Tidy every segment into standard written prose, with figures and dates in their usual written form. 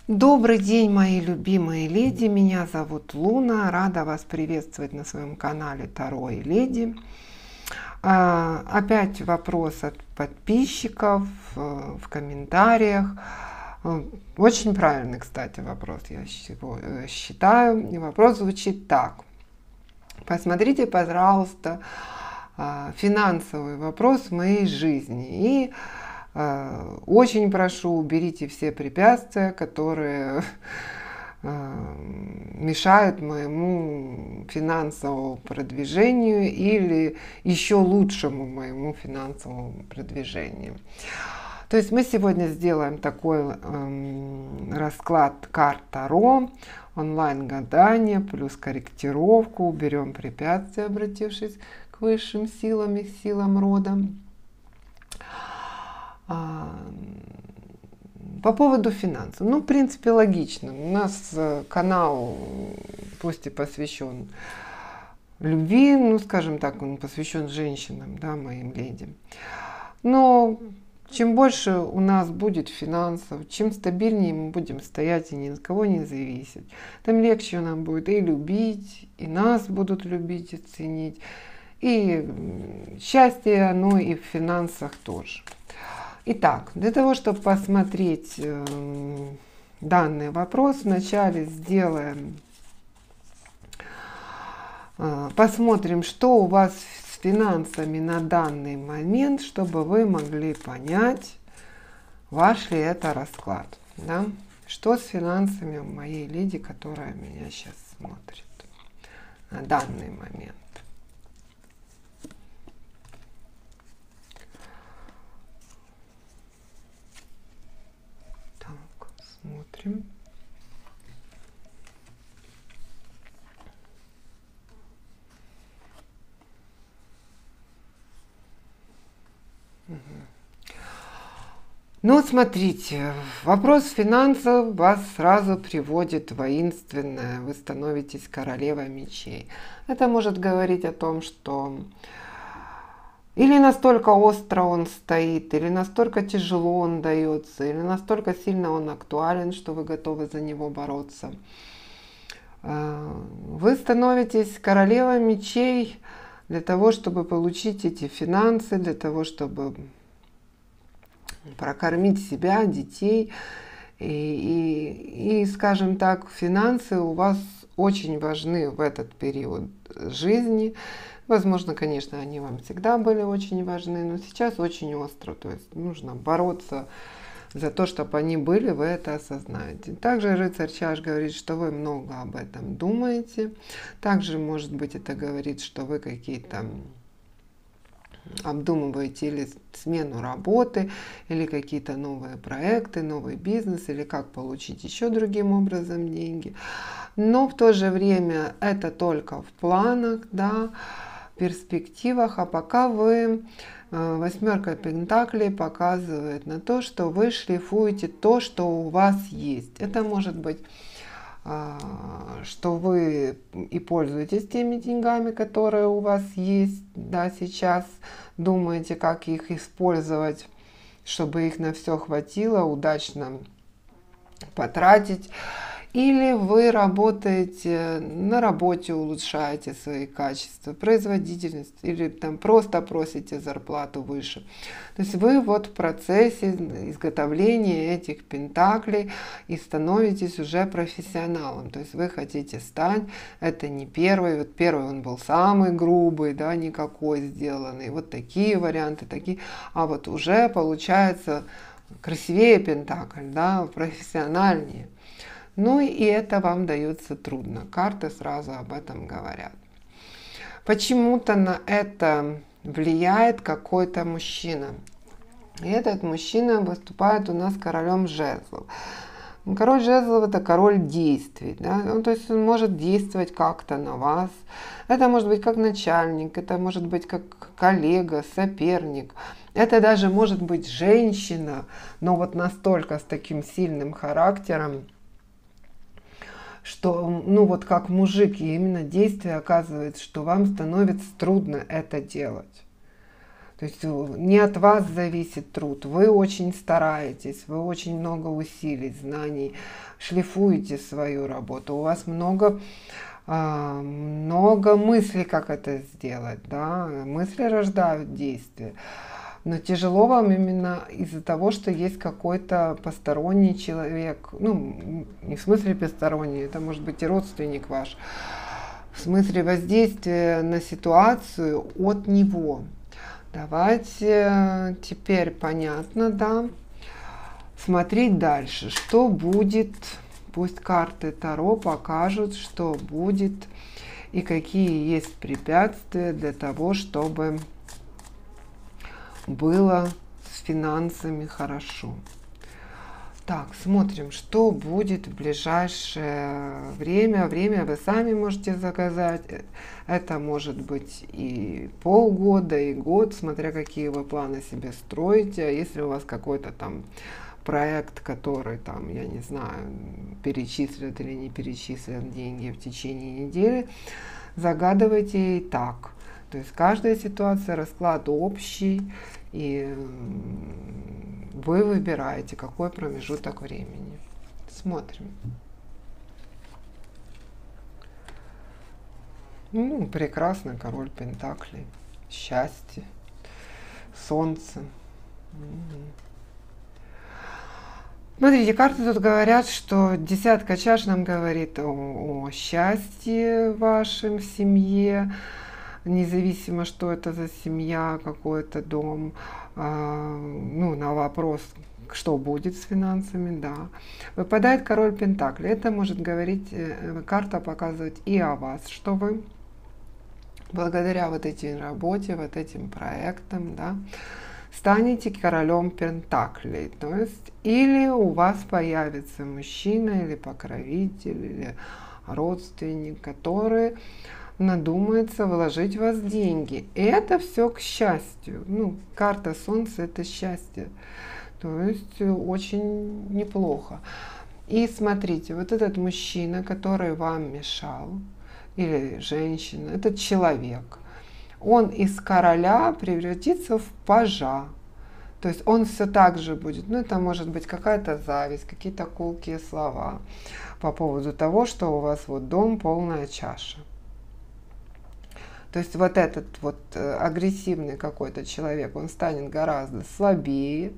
Добрый день, мои любимые леди. Меня зовут Луна. Рада вас приветствовать на своем канале Таро и Леди. Опять вопрос от подписчиков в комментариях. Очень правильный, кстати, вопрос, я считаю. И вопрос звучит так. Посмотрите, пожалуйста, финансовый вопрос в моей жизни. И очень прошу, уберите все препятствия, которые мешают моему финансовому продвижению или еще лучшему моему финансовому продвижению. То есть мы сегодня сделаем такой расклад карт Таро, онлайн-гадание, плюс корректировку, уберем препятствия, обратившись к высшим силам и силам рода. По поводу финансов. В принципе, логично. У нас канал, пусть и посвящен любви, скажем так, он посвящен женщинам, да, моим леди. Но чем больше у нас будет финансов, чем стабильнее мы будем стоять и ни от кого не зависеть, тем легче нам будет и любить, и нас будут любить и ценить. И счастье, оно и в финансах тоже. Итак, для того, чтобы посмотреть данный вопрос, вначале посмотрим, что у вас с финансами на данный момент, чтобы вы могли понять, ваш ли это расклад. Да? Что с финансами у моей леди, которая меня сейчас смотрит на данный момент. Смотрим. Смотрите, вопрос финансов вас сразу приводит воинственное. Вы становитесь королевой мечей. Это может говорить о том, что или настолько остро он стоит, или настолько тяжело он дается, или настолько сильно он актуален, что вы готовы за него бороться. Вы становитесь королевой мечей для того, чтобы получить эти финансы, для того, чтобы прокормить себя, детей. И, скажем так, финансы у вас очень важны в этот период жизни. Возможно, конечно, они вам всегда были очень важны, но сейчас очень остро. То есть нужно бороться за то, чтобы они были, вы это осознаете. Также рыцарь чаш говорит, что вы много об этом думаете. Также, может быть, это говорит, что вы какие-то обдумываете или смену работы, или какие-то новые проекты, новый бизнес, или как получить еще другим образом деньги. Но в то же время это только в планах, да, перспективах, а пока вы восьмерка пентаклей показывает на то, что вы шлифуете то, что у вас есть. Это может быть, что вы и пользуетесь теми деньгами, которые у вас есть, да, сейчас думаете, как их использовать, чтобы их на все хватило, удачно потратить. Или вы работаете на работе, улучшаете свои качества, производительность, или там просто просите зарплату выше. То есть вы вот в процессе изготовления этих пентаклей и становитесь уже профессионалом. То есть вы хотите стать, это не первый, вот первый он был самый грубый, да, никакой сделанный, вот такие варианты, такие, а вот уже получается красивее пентакль, да, профессиональнее. И это вам дается трудно. Карты сразу об этом говорят. Почему-то на это влияет какой-то мужчина. И этот мужчина выступает у нас королем жезлов. Король жезлов — это король действий. Да? То есть он может действовать как-то на вас. Это может быть как начальник, это может быть как коллега, соперник. Это даже может быть женщина, но вот настолько с таким сильным характером, что, вот как мужик, и именно действие оказывает, что вам становится трудно это делать. То есть не от вас зависит труд, вы очень стараетесь, вы очень много усилий, знаний, шлифуете свою работу, у вас много мыслей, как это сделать, да, мысли рождают действия. Но тяжело вам именно из-за того, что есть какой-то посторонний человек, ну, не в смысле посторонний, это может быть и родственник ваш, в смысле воздействия на ситуацию от него. Давайте теперь понятно, да, смотреть дальше, что будет, пусть карты Таро покажут, что будет и какие есть препятствия для того, чтобы было с финансами хорошо. Так, смотрим, что будет в ближайшее время. Время вы сами можете заказать. Это может быть и полгода, и год, смотря какие вы планы себе строите. А если у вас какой-то там проект, который там, я не знаю, перечислят или не перечислят деньги в течение недели, загадывайте и так. То есть каждая ситуация, расклад общий, и вы выбираете, какой промежуток времени. Смотрим. Ну, прекрасно, король пентаклей, счастье, солнце. Смотрите, карты тут говорят, что десятка чаш нам говорит о счастье вашем в семье, независимо, что это за семья, какой-то дом. Ну, на вопрос, что будет с финансами, да. Выпадает король пентаклей. Это может говорить, карта показывать и о вас, что вы благодаря вот этой работе, вот этим проектам, да, станете королем пентаклей. То есть или у вас появится мужчина, или покровитель, или родственник, который надумается вложить в вас деньги. И это все к счастью. Ну, карта Солнца — это счастье. То есть очень неплохо. И смотрите, вот этот мужчина, который вам мешал, или женщина, этот человек, он из короля превратится в пажа. То есть он все так же будет. Ну, это может быть какая-то зависть, какие-то колкие слова по поводу того, что у вас вот дом полная чаша. То есть вот этот вот агрессивный какой-то человек, он станет гораздо слабее,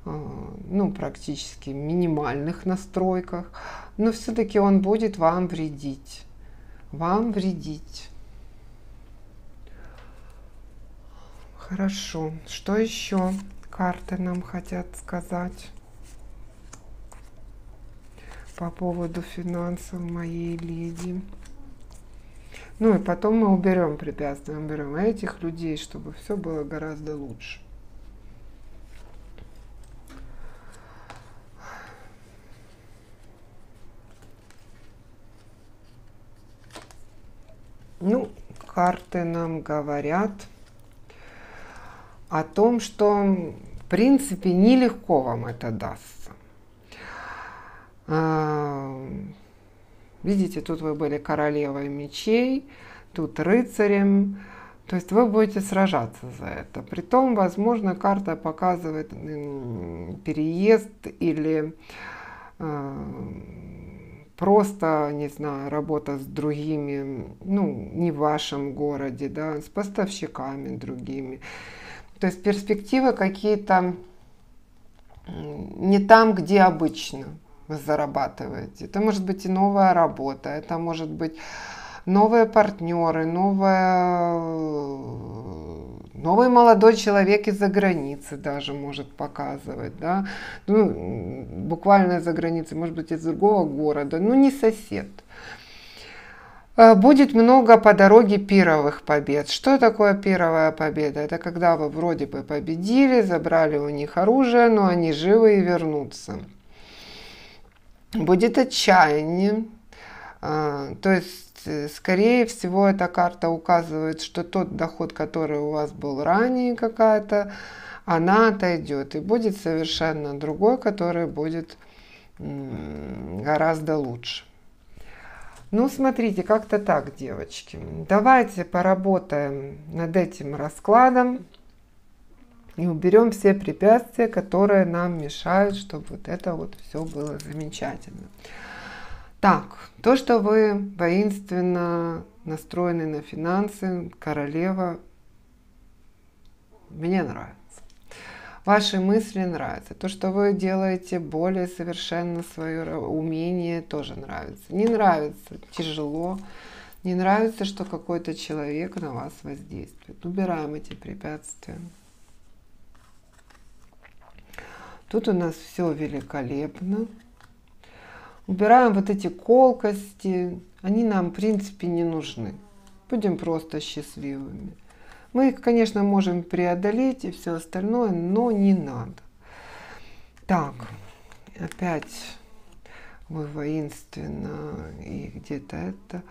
ну, практически в минимальных настройках, но все-таки он будет вам вредить. Вам вредить. Хорошо. Что еще карты нам хотят сказать по поводу финансов моей леди? Ну и потом мы уберем препятствия, уберем этих людей, чтобы все было гораздо лучше. Ну, карты нам говорят о том, что в принципе нелегко вам это дастся. Видите, тут вы были королевой мечей, тут рыцарем. То есть вы будете сражаться за это. Притом, возможно, карта показывает переезд или просто, не знаю, работа с другими, ну, не в вашем городе, да, с поставщиками другими. То есть перспективы какие-то не там, где обычно вы зарабатываете. Это может быть и новая работа, это может быть новые партнеры, новый молодой человек из-за границы даже может показывать, да, ну, буквально из-за границы, может быть, из другого города, но не сосед. Будет много по дороге пировых побед. Что такое пировая победа? Это когда вы вроде бы победили, забрали у них оружие, но они живы и вернутся. Будет отчаяние. То есть, скорее всего, эта карта указывает, что тот доход, который у вас был ранее какая-то, она отойдет. И будет совершенно другой, который будет гораздо лучше. Ну, смотрите, как-то так, девочки. Давайте поработаем над этим раскладом. И уберем все препятствия, которые нам мешают, чтобы вот это вот все было замечательно. Так, то, что вы воинственно настроены на финансы, королева, мне нравится. Ваши мысли нравятся. То, что вы делаете более совершенно свое умение, тоже нравится. Не нравится, тяжело. Не нравится, что какой-то человек на вас воздействует. Убираем эти препятствия. Тут у нас все великолепно. Убираем вот эти колкости. Они нам, в принципе, не нужны. Будем просто счастливыми. Мы их, конечно, можем преодолеть и все остальное, но не надо. Так, опять вы воинственно и где-то это.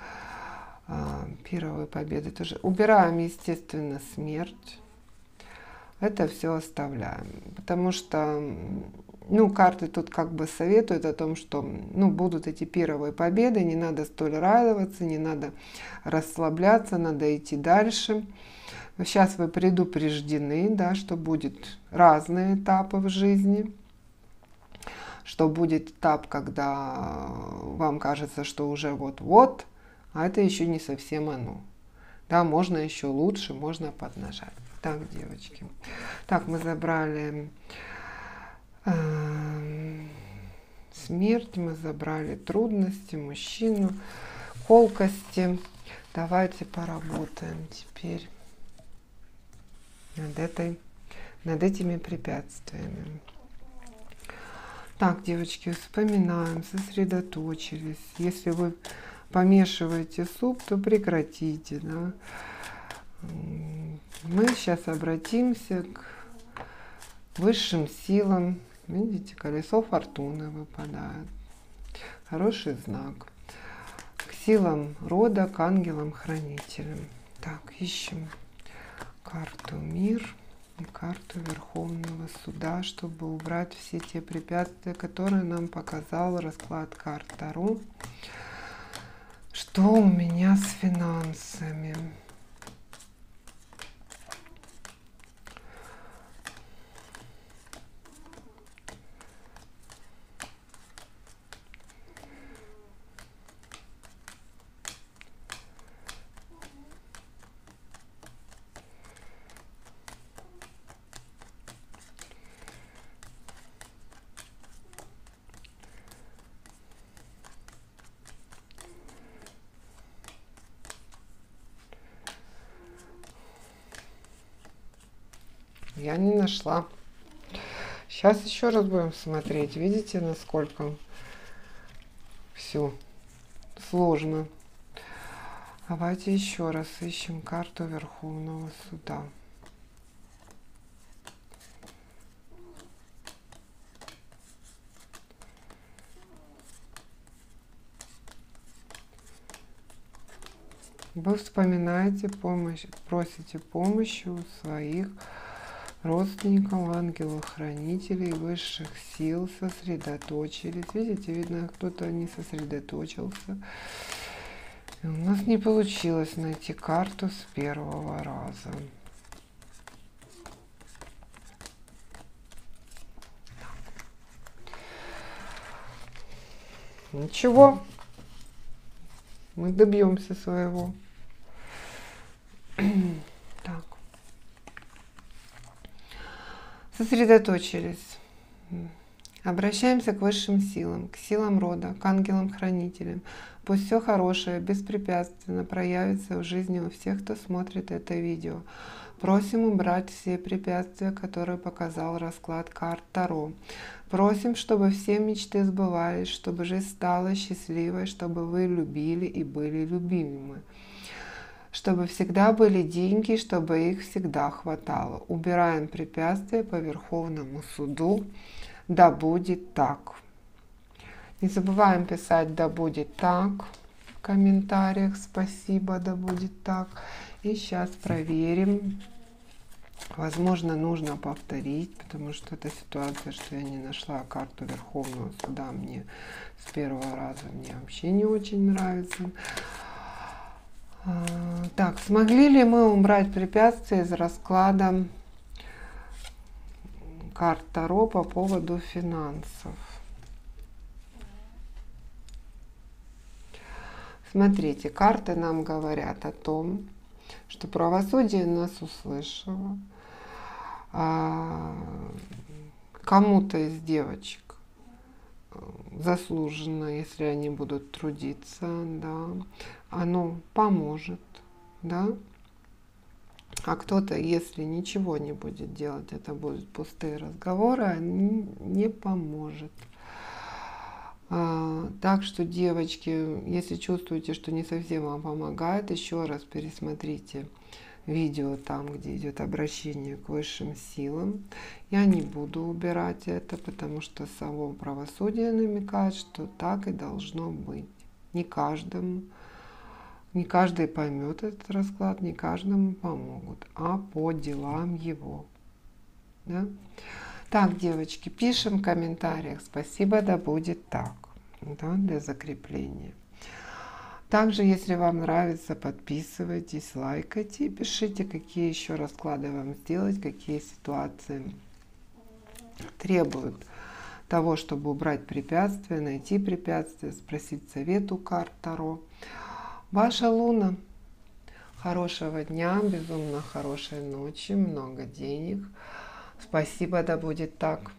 Первые победы тоже. Убираем, естественно, смерть. Это все оставляем. Потому что, карты тут как бы советуют о том, что, будут эти первые победы, не надо столь радоваться, не надо расслабляться, надо идти дальше. Сейчас вы предупреждены, да, что будет разные этапы в жизни, что будет этап, когда вам кажется, что уже вот-вот, а это еще не совсем оно. Да, можно еще лучше, можно поднажать. Так, девочки. Так, мы забрали смерть, мы забрали трудности, мужчину, колкости. Давайте поработаем теперь над этими препятствиями. Так, девочки, вспоминаем, сосредоточились. Если вы помешиваете суп, то прекратите. Да? Мы сейчас обратимся к высшим силам. Видите, колесо фортуны выпадает. Хороший знак. К силам рода, к ангелам-хранителям. Так, ищем карту «Мир» и карту Верховного Суда, чтобы убрать все те препятствия, которые нам показал расклад карт Таро. Что у меня с финансами? Я не нашла. Сейчас еще раз будем смотреть. Видите, насколько все сложно. Давайте еще раз ищем карту Верховного Суда. Вы вспоминаете помощь, просите помощи у своих родственников, ангелов-хранителей, высших сил, сосредоточились. Видите, видно, кто-то не сосредоточился. И у нас не получилось найти карту с первого раза. Ничего, мы добьемся своего. Так. Сосредоточились. Обращаемся к высшим силам, к силам рода, к ангелам-хранителям. Пусть все хорошее беспрепятственно проявится в жизни у всех, кто смотрит это видео. Просим убрать все препятствия, которые показал расклад карт Таро. Просим, чтобы все мечты сбывались, чтобы жизнь стала счастливой, чтобы вы любили и были любимы. Чтобы всегда были деньги, чтобы их всегда хватало. Убираем препятствия по Верховному суду. Да будет так. Не забываем писать «да будет так» в комментариях. Спасибо, да будет так. И сейчас проверим. Возможно, нужно повторить, потому что эта ситуация, что я не нашла карту Верховного Суда, мне с первого раза мне вообще не очень нравится. Так, смогли ли мы убрать препятствия из расклада карт Таро по поводу финансов. Смотрите, карты нам говорят о том, что правосудие нас услышало. Кому-то из девочек заслуженно, если они будут трудиться, да, оно поможет, да. А кто-то, если ничего не будет делать, это будут пустые разговоры, они не поможет. Так что, девочки, если чувствуете, что не совсем вам помогает, еще раз пересмотрите видео там, где идет обращение к высшим силам. Я не буду убирать это, потому что само правосудие намекает, что так и должно быть. Не каждый поймет этот расклад, не каждому помогут, а по делам его. Да? Так, девочки, пишем в комментариях. Спасибо, да будет так. Да, для закрепления. Также, если вам нравится, подписывайтесь, лайкайте и пишите, какие еще расклады вам сделать, какие ситуации требуют того, чтобы убрать препятствия, найти препятствия, спросить совет у карт Таро. Ваша Луна. Хорошего дня, безумно хорошей ночи, много денег. Спасибо, да будет так.